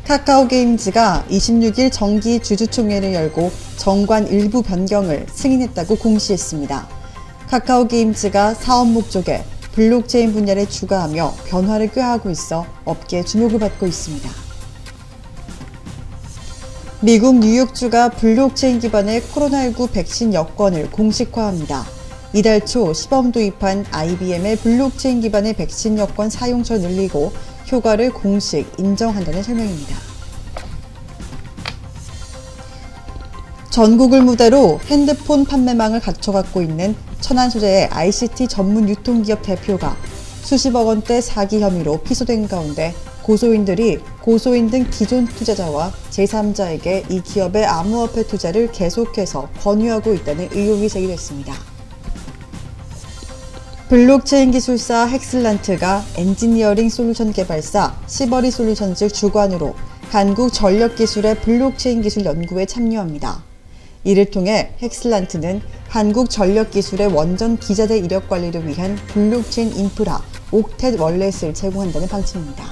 카카오게임즈가 26일 정기 주주총회를 열고 정관 일부 변경을 승인했다고 공시했습니다. 카카오게임즈가 사업 목적에 블록체인 분야를 추가하며 변화를 꾀하고 있어 업계의 주목을 받고 있습니다. 미국 뉴욕주가 블록체인 기반의 코로나19 백신 여권을 공식화합니다. 이달 초 시범 도입한 IBM의 블록체인 기반의 백신 여권 사용처를 늘리고 효과를 공식 인정한다는 설명입니다. 전국을 무대로 핸드폰 판매망을 갖춰갖고 있는 천안 소재의 ICT 전문 유통기업 대표가 수십억 원대 사기 혐의로 피소된 가운데 고소인 등 기존 투자자와 제3자에게 이 기업의 암호화폐 투자를 계속해서 권유하고 있다는 의혹이 제기됐습니다. 블록체인 기술사 헥슬란트가 엔지니어링 솔루션 개발사 시버리 솔루션즈 주관으로 한국전력기술의 블록체인 기술 연구에 참여합니다. 이를 통해 헥슬란트는 한국전력기술의 원전 기자재 이력 관리를 위한 블록체인 인프라 옥텟 월렛을 제공한다는 방침입니다.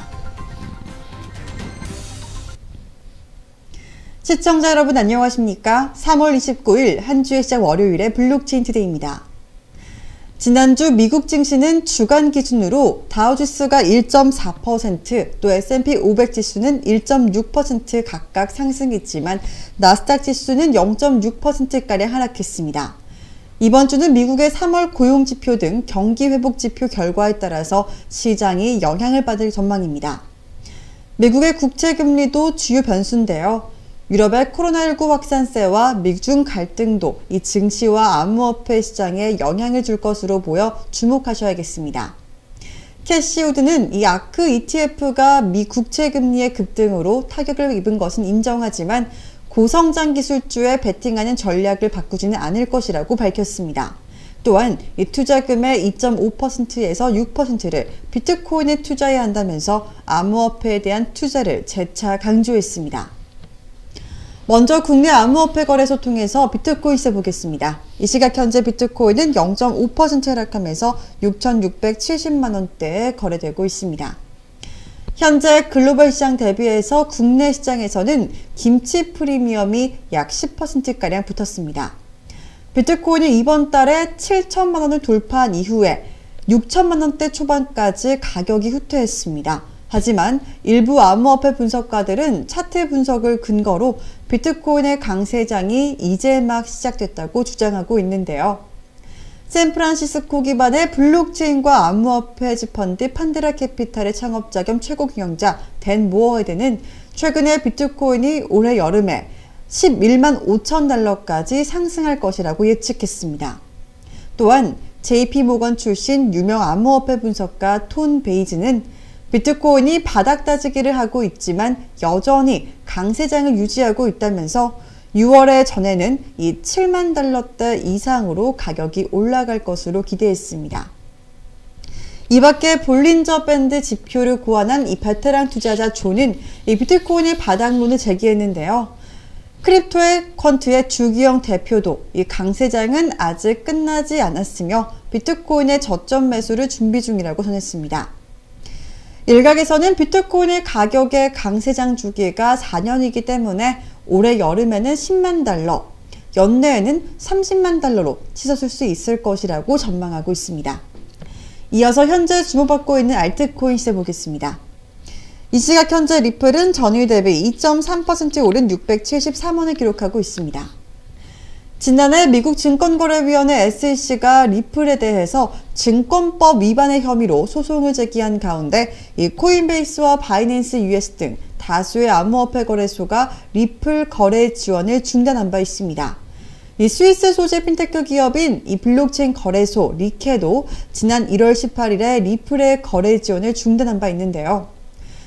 시청자 여러분 안녕하십니까? 3월 29일 한 주의 시작 월요일의 블록체인 투데이입니다. 지난주 미국 증시는 주간 기준으로 다우지수가 1.4%, 또 S&P 500 지수는 1.6% 각각 상승했지만 나스닥 지수는 0.6%가량 하락했습니다. 이번 주는 미국의 3월 고용지표 등 경기회복지표 결과에 따라서 시장이 영향을 받을 전망입니다. 미국의 국채금리도 주요 변수인데요. 유럽의 코로나19 확산세와 미중 갈등도 이 증시와 암호화폐 시장에 영향을 줄 것으로 보여 주목하셔야겠습니다. 캐시우드는 이 아크 ETF가 미 국채금리의 급등으로 타격을 입은 것은 인정하지만 고성장 기술주에 베팅하는 전략을 바꾸지는 않을 것이라고 밝혔습니다. 또한 이 투자금의 2.5%에서 6%를 비트코인에 투자해야 한다면서 암호화폐에 대한 투자를 재차 강조했습니다. 먼저 국내 암호화폐 거래소 통해서 비트코인 세보겠습니다. 이 시각 현재 비트코인은 0.5% 하락하면서 6,670만 원대에 거래되고 있습니다. 현재 글로벌 시장 대비해서 국내 시장에서는 김치 프리미엄이 약 10%가량 붙었습니다. 비트코인은 이번 달에 7천만 원을 돌파한 이후에 6천만 원대 초반까지 가격이 후퇴했습니다. 하지만 일부 암호화폐 분석가들은 차트 분석을 근거로 비트코인의 강세장이 이제 막 시작됐다고 주장하고 있는데요. 샌프란시스코 기반의 블록체인과 암호화폐 헤지펀드 판데라 캐피탈의 창업자 겸 최고 경영자 댄 모어헤드는 최근에 비트코인이 올해 여름에 11만 5천 달러까지 상승할 것이라고 예측했습니다. 또한 JP모건 출신 유명 암호화폐 분석가 톤 베이즈는 비트코인이 바닥 다지기를 하고 있지만 여전히 강세장을 유지하고 있다면서 6월에 전에는 이 7만 달러대 이상으로 가격이 올라갈 것으로 기대했습니다. 이 밖에 볼린저 밴드 지표를 고안한 이 베테랑 투자자 존은 이 비트코인의 바닥론을 제기했는데요. 크립토의 퀀트의 주기영 대표도 이 강세장은 아직 끝나지 않았으며 비트코인의 저점 매수를 준비 중이라고 전했습니다. 일각에서는 비트코인의 가격의 강세장 주기가 4년이기 때문에 올해 여름에는 10만 달러, 연내에는 30만 달러로 치솟을 수 있을 것이라고 전망하고 있습니다. 이어서 현재 주목받고 있는 알트코인 시세보겠습니다. 이 시각 현재 리플은 전일 대비 2.3% 오른 673원을 기록하고 있습니다. 지난해 미국 증권거래위원회 SEC가 리플에 대해서 증권법 위반의 혐의로 소송을 제기한 가운데 이 코인베이스와 바이낸스 US 등 다수의 암호화폐 거래소가 리플 거래 지원을 중단한 바 있습니다. 이 스위스 소재 핀테크 기업인 이 블록체인 거래소 리케도 지난 1월 18일에 리플의 거래 지원을 중단한 바 있는데요.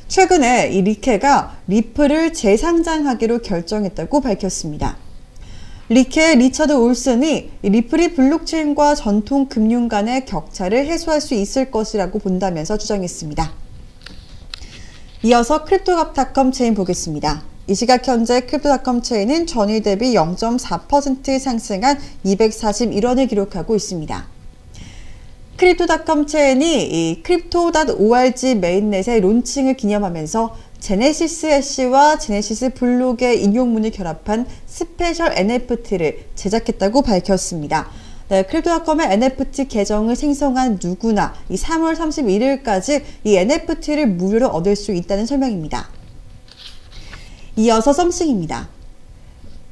최근에 이 리케가 리플을 재상장하기로 결정했다고 밝혔습니다. 리케의 리처드 올슨이 리플이 블록체인과 전통 금융 간의 격차를 해소할 수 있을 것이라고 본다면서 주장했습니다. 이어서 크립토닷컴 체인 보겠습니다. 이 시각 현재 크립토닷컴 체인은 전일 대비 0.4% 상승한 241원을 기록하고 있습니다. 크립토닷컴 체인이 이 crypto.org 메인넷의 론칭을 기념하면서 제네시스 해시와 제네시스 블록의 인용문을 결합한 스페셜 NFT를 제작했다고 밝혔습니다. 네, 크립토닷컴의 NFT 계정을 생성한 누구나 이 3월 31일까지 이 NFT를 무료로 얻을 수 있다는 설명입니다. 이어서 썸씽입니다.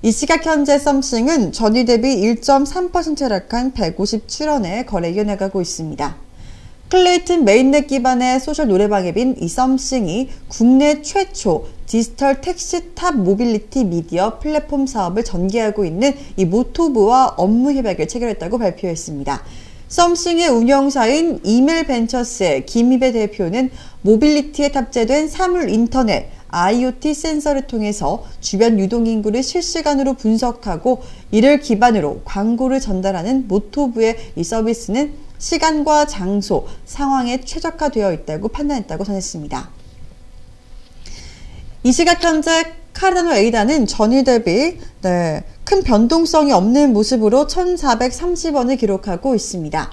이 시각 현재 썸씽은 전일 대비 1.3% 하락한 157원에 거래 이어나가고 있습니다. 클레이튼 메인넷 기반의 소셜 노래방 앱인 이 썸씽이 국내 최초 디지털 택시 탑 모빌리티 미디어 플랫폼 사업을 전개하고 있는 이 모토브와 업무 협약을 체결했다고 발표했습니다. 썸씽의 운영사인 이멜 벤처스의 김희배 대표는 모빌리티에 탑재된 사물 인터넷, IoT 센서를 통해서 주변 유동인구를 실시간으로 분석하고 이를 기반으로 광고를 전달하는 모토브의 이 서비스는 시간과 장소, 상황에 최적화되어 있다고 판단했다고 전했습니다. 이 시각 현재 카르다노 에이다는 전일 대비 큰 변동성이 없는 모습으로 1,430원을 기록하고 있습니다.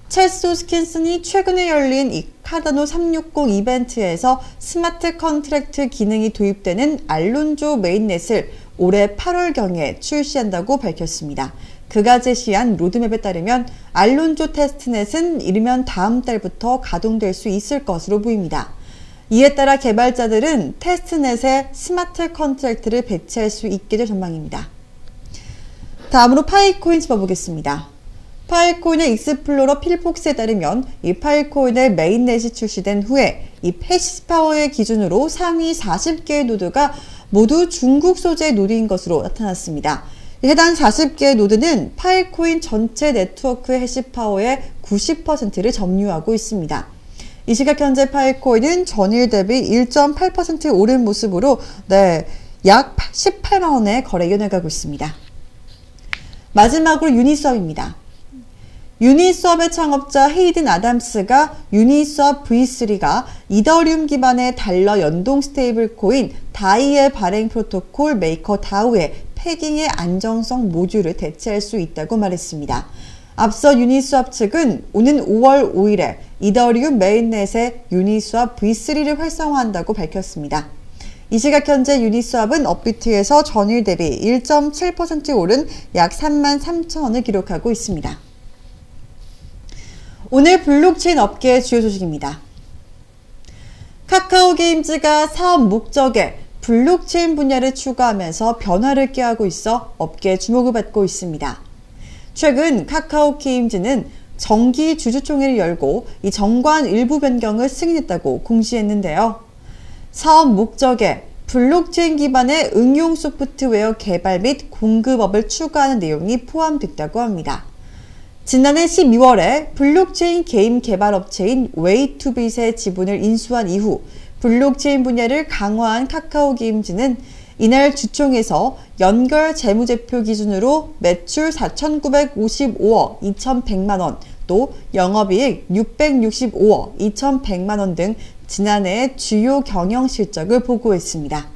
첼스 호스킨슨이 최근에 열린 이 카르다노 360 이벤트에서 스마트 컨트랙트 기능이 도입되는 알론조 메인넷을 올해 8월경에 출시한다고 밝혔습니다. 그가 제시한 로드맵에 따르면 알론조 테스트넷은 이르면 다음 달부터 가동될 수 있을 것으로 보입니다. 이에 따라 개발자들은 테스트넷에 스마트 컨트랙트를 배치할 수 있게 될 전망입니다. 다음으로 파이코인 짚어보겠습니다. 파이코인의 익스플로러 필폭스에 따르면 이 파이코인의 메인넷이 출시된 후에 이 해시파워의 기준으로 상위 40개의 노드가 모두 중국 소재의 노드인 것으로 나타났습니다. 해당 40개의 노드는 파이코인 전체 네트워크의 해시파워의 90%를 점유하고 있습니다. 이 시각 현재 파이코인은 전일 대비 1.8% 오른 모습으로 약 18만 원에 거래 이어나가고 있습니다. 마지막으로 유니스왑입니다. 유니스왑의 창업자 헤이든 아담스가 유니스왑 V3가 이더리움 기반의 달러 연동 스테이블 코인 다이의 발행 프로토콜 메이커 다우의 패깅의 안정성 모듈을 대체할 수 있다고 말했습니다. 앞서 유니스왑 측은 오는 5월 5일에 이더리움 메인넷에 유니스왑 V3를 활성화한다고 밝혔습니다. 이 시각 현재 유니스왑은 업비트에서 전일 대비 1.7% 오른 약 33,000원을 기록하고 있습니다. 오늘 블록체인 업계의 주요 소식입니다. 카카오 게임즈가 사업 목적에 블록체인 분야를 추가하면서 변화를 꾀하고 있어 업계의 주목을 받고 있습니다. 최근 카카오 게임즈는 정기 주주총회를 열고 이 정관 일부 변경을 승인했다고 공시했는데요. 사업 목적에 블록체인 기반의 응용 소프트웨어 개발 및 공급업을 추가하는 내용이 포함됐다고 합니다. 지난해 12월에 블록체인 게임 개발 업체인 웨이투빗의 지분을 인수한 이후 블록체인 분야를 강화한 카카오 게임즈는 이날 주총에서 연결 재무제표 기준으로 매출 4,955억 2,100만 원, 또 영업이익 665억 2,100만 원 등 지난해 주요 경영 실적을 보고했습니다.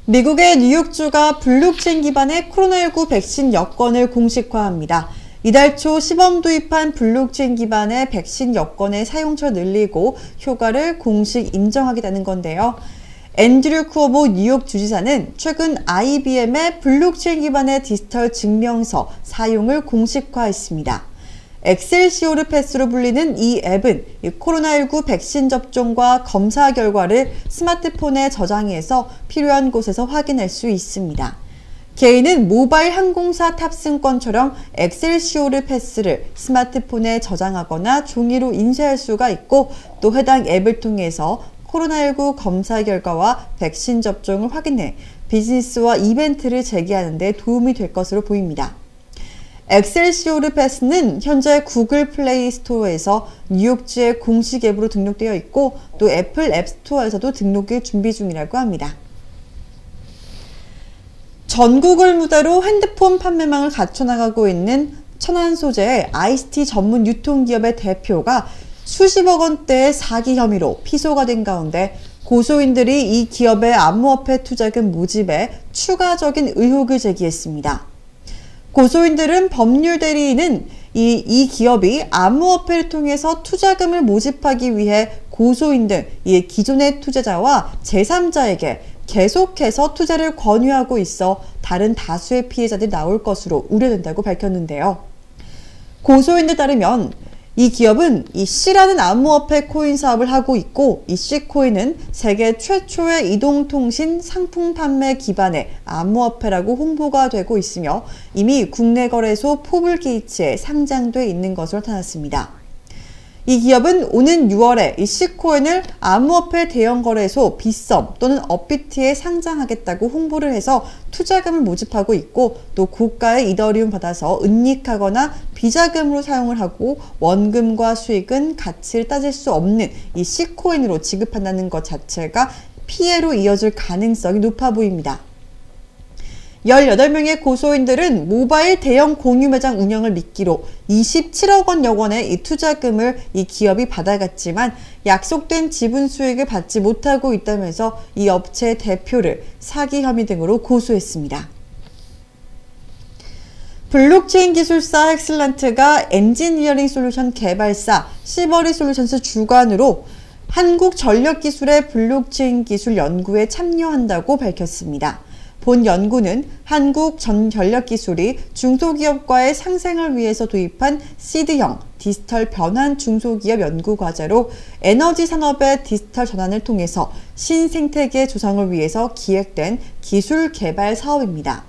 미국의 뉴욕주가 블록체인 기반의 코로나19 백신 여권을 공식화합니다. 이달 초 시범 도입한 블록체인 기반의 백신 여권의 사용처를 늘리고 효과를 공식 인정하겠다는 건데요. 앤드류 쿠오모 뉴욕 주지사는 최근 IBM의 블록체인 기반의 디지털 증명서 사용을 공식화했습니다. 엑셀시오르 패스로 불리는 이 앱은 코로나19 백신 접종과 검사 결과를 스마트폰에 저장해서 필요한 곳에서 확인할 수 있습니다. 개인은 모바일 항공사 탑승권처럼 엑셀시오르 패스를 스마트폰에 저장하거나 종이로 인쇄할 수가 있고 또 해당 앱을 통해서 코로나19 검사 결과와 백신 접종을 확인해 비즈니스와 이벤트를 재개하는 데 도움이 될 것으로 보입니다. 엑셀시오르 패스는 현재 구글 플레이 스토어에서 뉴욕주의 공식 앱으로 등록되어 있고 또 애플 앱 스토어에서도 등록을 준비 중이라고 합니다. 전국을 무대로 핸드폰 판매망을 갖춰나가고 있는 천안 소재의 ICT 전문 유통기업의 대표가 수십억 원대의 사기 혐의로 피소가 된 가운데 고소인들이 이 기업의 암호화폐 투자금 모집에 추가적인 의혹을 제기했습니다. 고소인들은 법률 대리인은 이 기업이 암호화폐를 통해서 투자금을 모집하기 위해 고소인 등 이 기존의 투자자와 제3자에게 계속해서 투자를 권유하고 있어 다른 다수의 피해자들이 나올 것으로 우려된다고 밝혔는데요. 고소인에 따르면 이 기업은 이 C라는 암호화폐 코인 사업을 하고 있고, 이 C코인은 세계 최초의 이동통신 상품 판매 기반의 암호화폐라고 홍보가 되고 있으며 이미 국내 거래소 포블게이츠에 상장돼 있는 것으로 나타났습니다. 이 기업은 오는 6월에 이 C코인을 암호화폐 대형 거래소 빗썸 또는 업비트에 상장하겠다고 홍보를 해서 투자금을 모집하고 있고, 또 고가의 이더리움 받아서 은닉하거나 비자금으로 사용을 하고 원금과 수익은 가치를 따질 수 없는 이 C코인으로 지급한다는 것 자체가 피해로 이어질 가능성이 높아 보입니다. 18명의 고소인들은 모바일 대형 공유 매장 운영을 미끼로 27억 원여 원의 이 투자금을 이 기업이 받아갔지만 약속된 지분 수익을 받지 못하고 있다면서 이 업체의 대표를 사기 혐의 등으로 고소했습니다. 블록체인 기술사 헥슬란트가 엔지니어링 솔루션 개발사 시버리 솔루션스 주관으로 한국전력기술의 블록체인 기술 연구에 참여한다고 밝혔습니다. 본 연구는 한국전력기술이 중소기업과의 상생을 위해서 도입한 시드형 디지털 변환 중소기업 연구과제로 에너지 산업의 디지털 전환을 통해서 신생태계 조성을 위해서 기획된 기술 개발 사업입니다.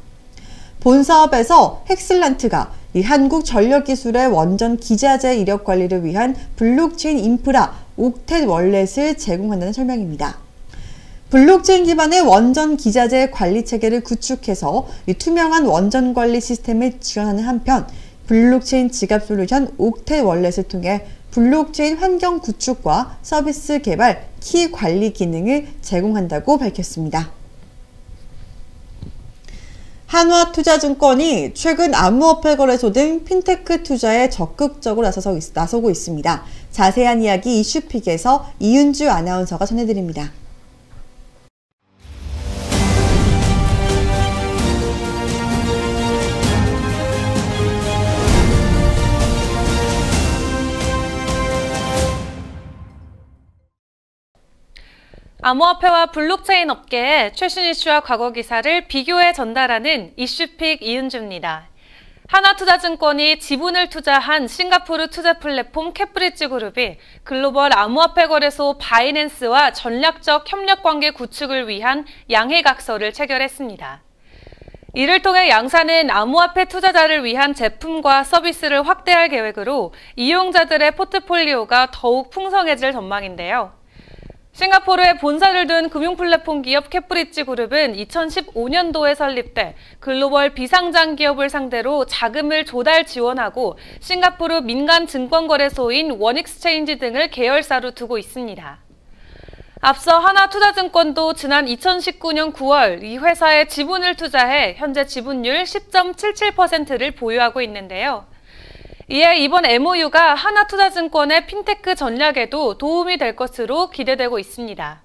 본 사업에서 헥슬란트가 이 한국전력기술의 원전 기자재 이력 관리를 위한 블록체인 인프라 옥텟 월렛을 제공한다는 설명입니다. 블록체인 기반의 원전 기자재 관리 체계를 구축해서 투명한 원전 관리 시스템을 지원하는 한편, 블록체인 지갑 솔루션 옥텟 월렛을 통해 블록체인 환경 구축과 서비스 개발, 키 관리 기능을 제공한다고 밝혔습니다. 한화투자증권이 최근 암호화폐 거래소 등 핀테크 투자에 적극적으로 나서고 있습니다. 자세한 이야기 이슈픽에서 이은주 아나운서가 전해드립니다. 암호화폐와 블록체인 업계의 최신 이슈와 과거 기사를 비교해 전달하는 이슈픽 이은주입니다. 하나투자증권이 지분을 투자한 싱가포르 투자 플랫폼 캐프리지 그룹이 글로벌 암호화폐 거래소 바이낸스와 전략적 협력 관계 구축을 위한 양해각서를 체결했습니다. 이를 통해 양사는 암호화폐 투자자를 위한 제품과 서비스를 확대할 계획으로 이용자들의 포트폴리오가 더욱 풍성해질 전망인데요. 싱가포르에 본사를 둔 금융 플랫폼 기업 캐프리지 그룹은 2015년도에 설립돼 글로벌 비상장 기업을 상대로 자금을 조달 지원하고 싱가포르 민간 증권거래소인 원익스체인지 등을 계열사로 두고 있습니다. 앞서 하나투자증권도 지난 2019년 9월 이 회사에 지분을 투자해 현재 지분율 10.77%를 보유하고 있는데요. 이에 이번 MOU가 하나투자증권의 핀테크 전략에도 도움이 될 것으로 기대되고 있습니다.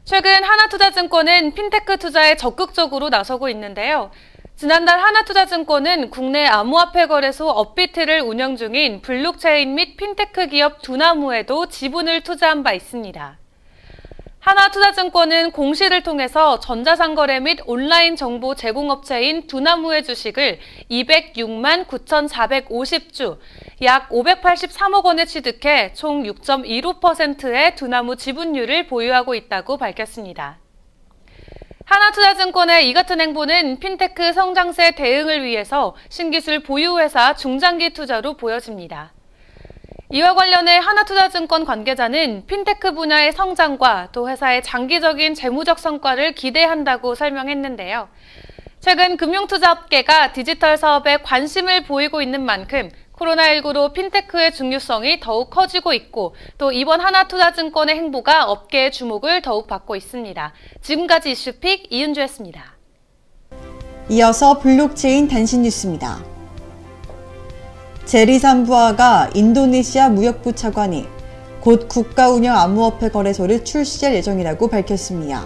최근 하나투자증권은 핀테크 투자에 적극적으로 나서고 있는데요. 지난달 하나투자증권은 국내 암호화폐 거래소 업비트를 운영 중인 블록체인 및 핀테크 기업 두나무에도 지분을 투자한 바 있습니다. 하나투자증권은 공시를 통해서 전자상거래 및 온라인 정보 제공업체인 두나무의 주식을 206만 9,450주, 약 583억 원에 취득해 총 6.15%의 두나무 지분율을 보유하고 있다고 밝혔습니다. 하나투자증권의 이 같은 행보는 핀테크 성장세 대응을 위해서 신기술 보유회사 중장기 투자로 보여집니다. 이와 관련해 하나투자증권 관계자는 핀테크 분야의 성장과 또 회사의 장기적인 재무적 성과를 기대한다고 설명했는데요. 최근 금융투자업계가 디지털 사업에 관심을 보이고 있는 만큼 코로나19로 핀테크의 중요성이 더욱 커지고 있고 또 이번 하나투자증권의 행보가 업계의 주목을 더욱 받고 있습니다. 지금까지 이슈픽 이은주였습니다. 이어서 블록체인 단신 뉴스입니다. 제리 삼부아가 인도네시아 무역부 차관이 곧 국가 운영 암호화폐 거래소를 출시할 예정이라고 밝혔습니다.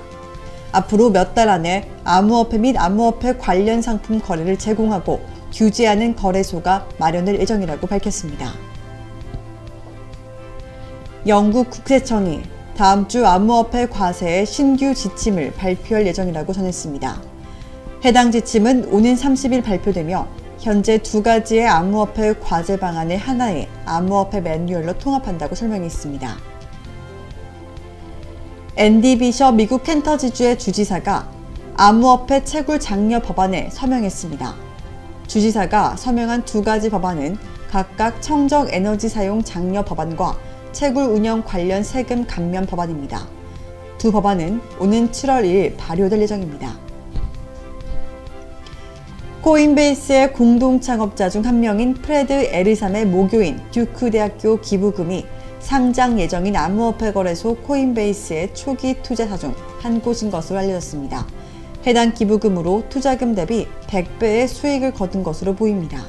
앞으로 몇 달 안에 암호화폐 및 암호화폐 관련 상품 거래를 제공하고 규제하는 거래소가 마련될 예정이라고 밝혔습니다. 영국 국세청이 다음 주 암호화폐 과세의 신규 지침을 발표할 예정이라고 전했습니다. 해당 지침은 오는 30일 발표되며 현재 2가지의 암호화폐 과세 방안을 하나의 암호화폐 매뉴얼로 통합한다고 설명했습니다. 앤디 비셔 미국 켄터지주의 주지사가 암호화폐 채굴 장려 법안에 서명했습니다. 주지사가 서명한 2가지 법안은 각각 청정 에너지 사용 장려 법안과 채굴 운영 관련 세금 감면 법안입니다. 두 법안은 오는 7월 1일 발효될 예정입니다. 코인베이스의 공동 창업자 중 한 명인 프레드 에르삼의 모교인 듀크 대학교 기부금이 상장 예정인 암호화폐 거래소 코인베이스의 초기 투자사 중 한 곳인 것으로 알려졌습니다. 해당 기부금으로 투자금 대비 100배의 수익을 거둔 것으로 보입니다.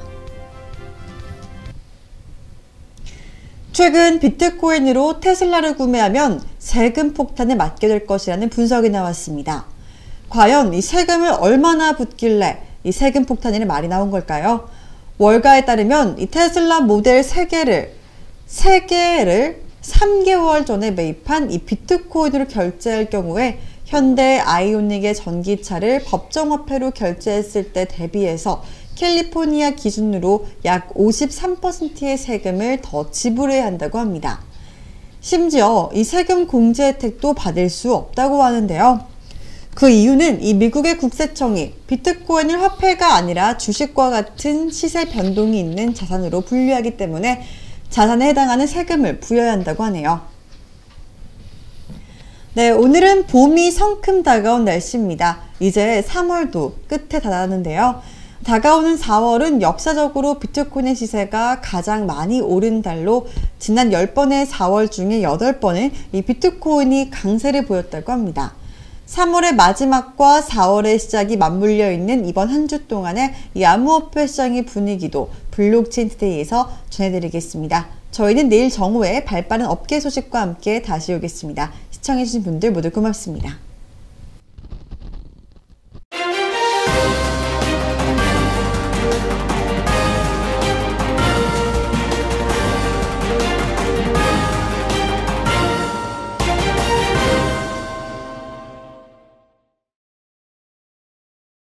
최근 비트코인으로 테슬라를 구매하면 세금 폭탄에 맞게 될 것이라는 분석이 나왔습니다. 과연 이 세금을 얼마나 붓길래 이 세금 폭탄이라는 말이 나온 걸까요? 월가에 따르면 이 테슬라 모델 3개를 3개월 전에 매입한 이 비트코인으로 결제할 경우에 현대 아이오닉의 전기차를 법정화폐로 결제했을 때 대비해서 캘리포니아 기준으로 약 53%의 세금을 더 지불해야 한다고 합니다. 심지어 이 세금 공제 혜택도 받을 수 없다고 하는데요. 그 이유는 이 미국의 국세청이 비트코인을 화폐가 아니라 주식과 같은 시세 변동이 있는 자산으로 분류하기 때문에 자산에 해당하는 세금을 부여해야 한다고 하네요. 네, 오늘은 봄이 성큼 다가온 날씨입니다. 이제 3월도 끝에 다다랐는데요. 다가오는 4월은 역사적으로 비트코인의 시세가 가장 많이 오른 달로 지난 10번의 4월 중에 8번은 이 비트코인이 강세를 보였다고 합니다. 3월의 마지막과 4월의 시작이 맞물려 있는 이번 한 주 동안의 이 암호화폐 시장의 분위기도 블록체인 투데이에서 전해드리겠습니다. 저희는 내일 정오에 발빠른 업계 소식과 함께 다시 오겠습니다. 시청해주신 분들 모두 고맙습니다.